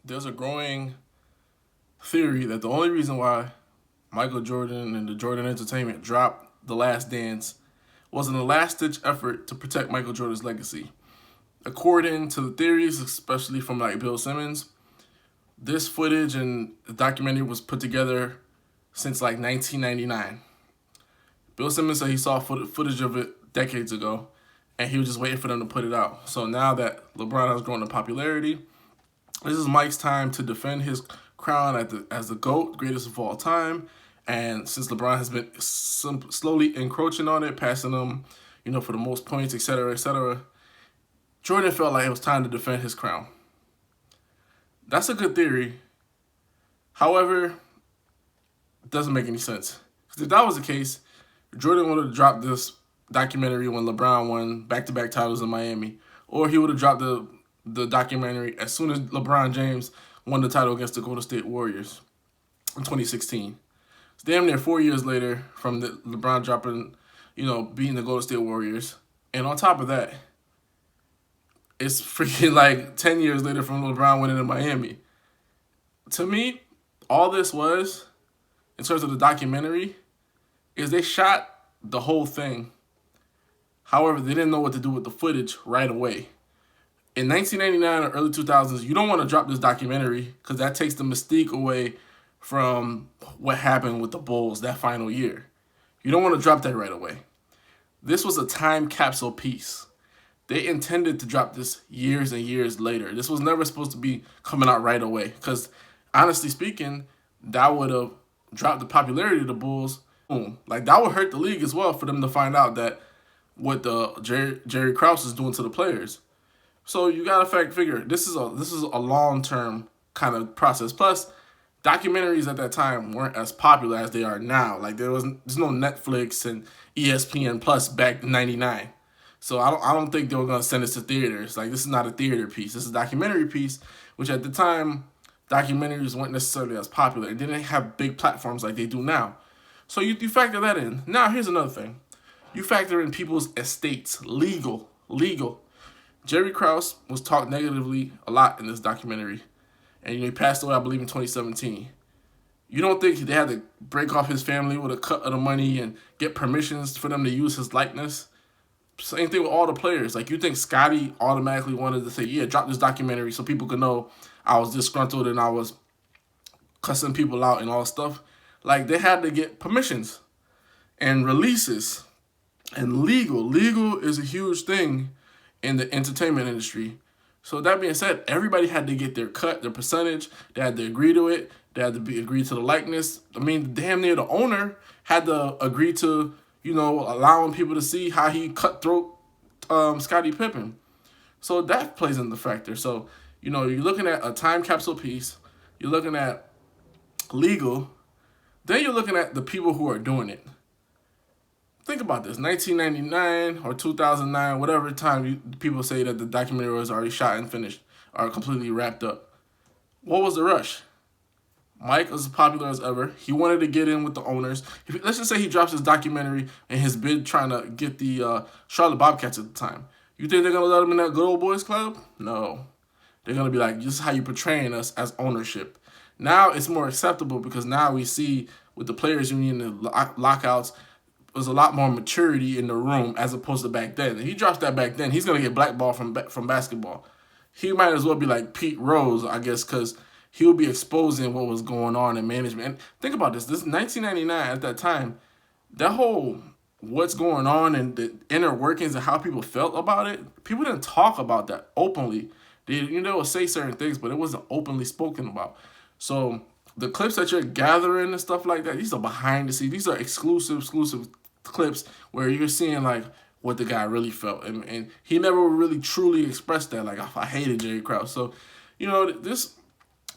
there's a growing theory that the only reason why Michael Jordan and the Jordan Entertainment dropped The Last Dance was in a last-ditch effort to protect Michael Jordan's legacy. According to the theories, especially from like Bill Simmons, this footage and the documentary was put together since like 1999. Bill Simmons said he saw footage of it decades ago, and he was just waiting for them to put it out. So now that LeBron has grown in popularity, this is Mike's time to defend his crown as the GOAT, greatest of all time. And since LeBron has been slowly encroaching on it, passing him, for the most points, etc., Jordan felt like it was time to defend his crown. That's a good theory. However, it doesn't make any sense. Because if that was the case, Jordan would have dropped this documentary when LeBron won back-to-back titles in Miami. Or he would have dropped the documentary as soon as LeBron James won the title against the Golden State Warriors in 2016. It's damn near 4 years later from the LeBron dropping, beating the Golden State Warriors. And on top of that, it's freaking like 10 years later from LeBron winning in Miami. To me, all this was, in terms of the documentary, is they shot the whole thing. However, they didn't know what to do with the footage right away. In 1999 or early 2000s, you don't want to drop this documentary because that takes the mystique away from what happened with the Bulls that final year. You don't want to drop that right away. This was a time capsule piece. They intended to drop this years and years later. This was never supposed to be coming out right away because, honestly speaking, that would have dropped the popularity of the Bulls. Boom. Like, that would hurt the league as well for them to find out that what the Jerry Krause is doing to the players. So you gotta figure this is a long-term kind of process. Plus, documentaries at that time weren't as popular as they are now. Like there's no Netflix and ESPN Plus back in '99. So I don't think they were gonna send us to theaters. Like this is not a theater piece. This is a documentary piece, which at the time documentaries weren't necessarily as popular. They didn't have big platforms like they do now. So you factor that in. Now here's another thing. You factor in people's estates, legal. Jerry Krause was talked negatively a lot in this documentary. And he passed away, I believe, in 2017. You don't think they had to break off his family with a cut of the money and get permissions for them to use his likeness? Same thing with all the players. Like, you think Scottie automatically wanted to say, yeah, drop this documentary so people could know I was disgruntled and I was cussing people out and all stuff? Like, they had to get permissions and releases and legal. Legal is a huge thing in the entertainment industry. So that being said, everybody had to get their cut, their percentage. They had to agree to it. They had to agree to the likeness. I mean, damn near the owner had to agree to, allowing people to see how he cutthroat Scottie Pippen. So that plays in the factor. So, you're looking at a time capsule piece. You're looking at legal. Then you're looking at the people who are doing it. Think about this, 1999 or 2009, whatever time people say that the documentary was already shot and finished or completely wrapped up. What was the rush? Mike was as popular as ever. He wanted to get in with the owners. Let's just say he drops his documentary and his bid trying to get the Charlotte Bobcats at the time. You think they're going to let him in that good old boys club? No. They're going to be like, this is how you're portraying us as ownership. Now it's more acceptable because now we see with the players union and lockouts, there's a lot more maturity in the room as opposed to back then. If he drops that back then, he's going to get blackballed from basketball. He might as well be like Pete Rose, I guess, because he'll be exposing what was going on in management. And think about this. This is 1999 at that time. That whole what's going on and the inner workings and how people felt about it, people didn't talk about that openly. They would say certain things, but it wasn't openly spoken about. So the clips that you're gathering and stuff like that, these are behind the scenes. These are exclusive clips where you're seeing like what the guy really felt, and he never really truly expressed that. Like, I hated Jerry Krause. So, this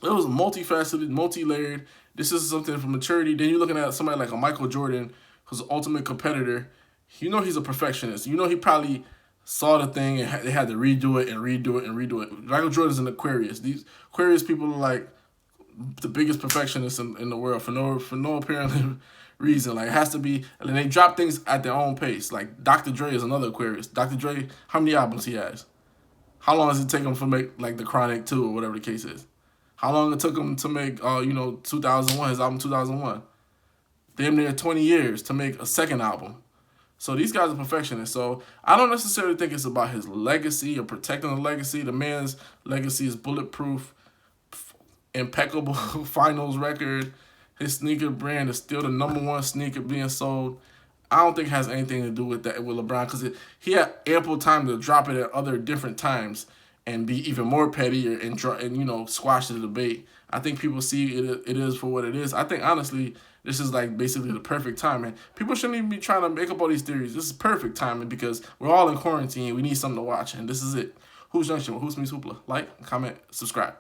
it was multifaceted, multi-layered. This is something for maturity. Then you're looking at somebody like a Michael Jordan, who's an ultimate competitor. He's a perfectionist. He probably saw the thing and they had to redo it. Michael Jordan's an Aquarius. These Aquarius people are like the biggest perfectionists in the world for no apparent reason. Like, it has to be, and they drop things at their own pace. Like, Dr. Dre is another Aquarius. Dr. Dre, how many albums he has? How long does it take him to make, like, The Chronic 2 or whatever the case is? How long it took him to make, 2001, his album 2001? Damn near 20 years to make a second album. So these guys are perfectionists. So I don't necessarily think it's about his legacy or protecting the legacy. The man's legacy is bulletproof, impeccable finals record. His sneaker brand is still the #1 sneaker being sold. I don't think it has anything to do with that with LeBron, because he had ample time to drop it at other different times and be even more petty and squash the debate. I think people see it is for what it is. I think honestly this is like basically the perfect time, man. People shouldn't even be trying to make up all these theories. This is perfect timing because we're all in quarantine. We need something to watch, and this is it. Hoops Junction with Hoops Meets Hoopla. Like, comment, subscribe.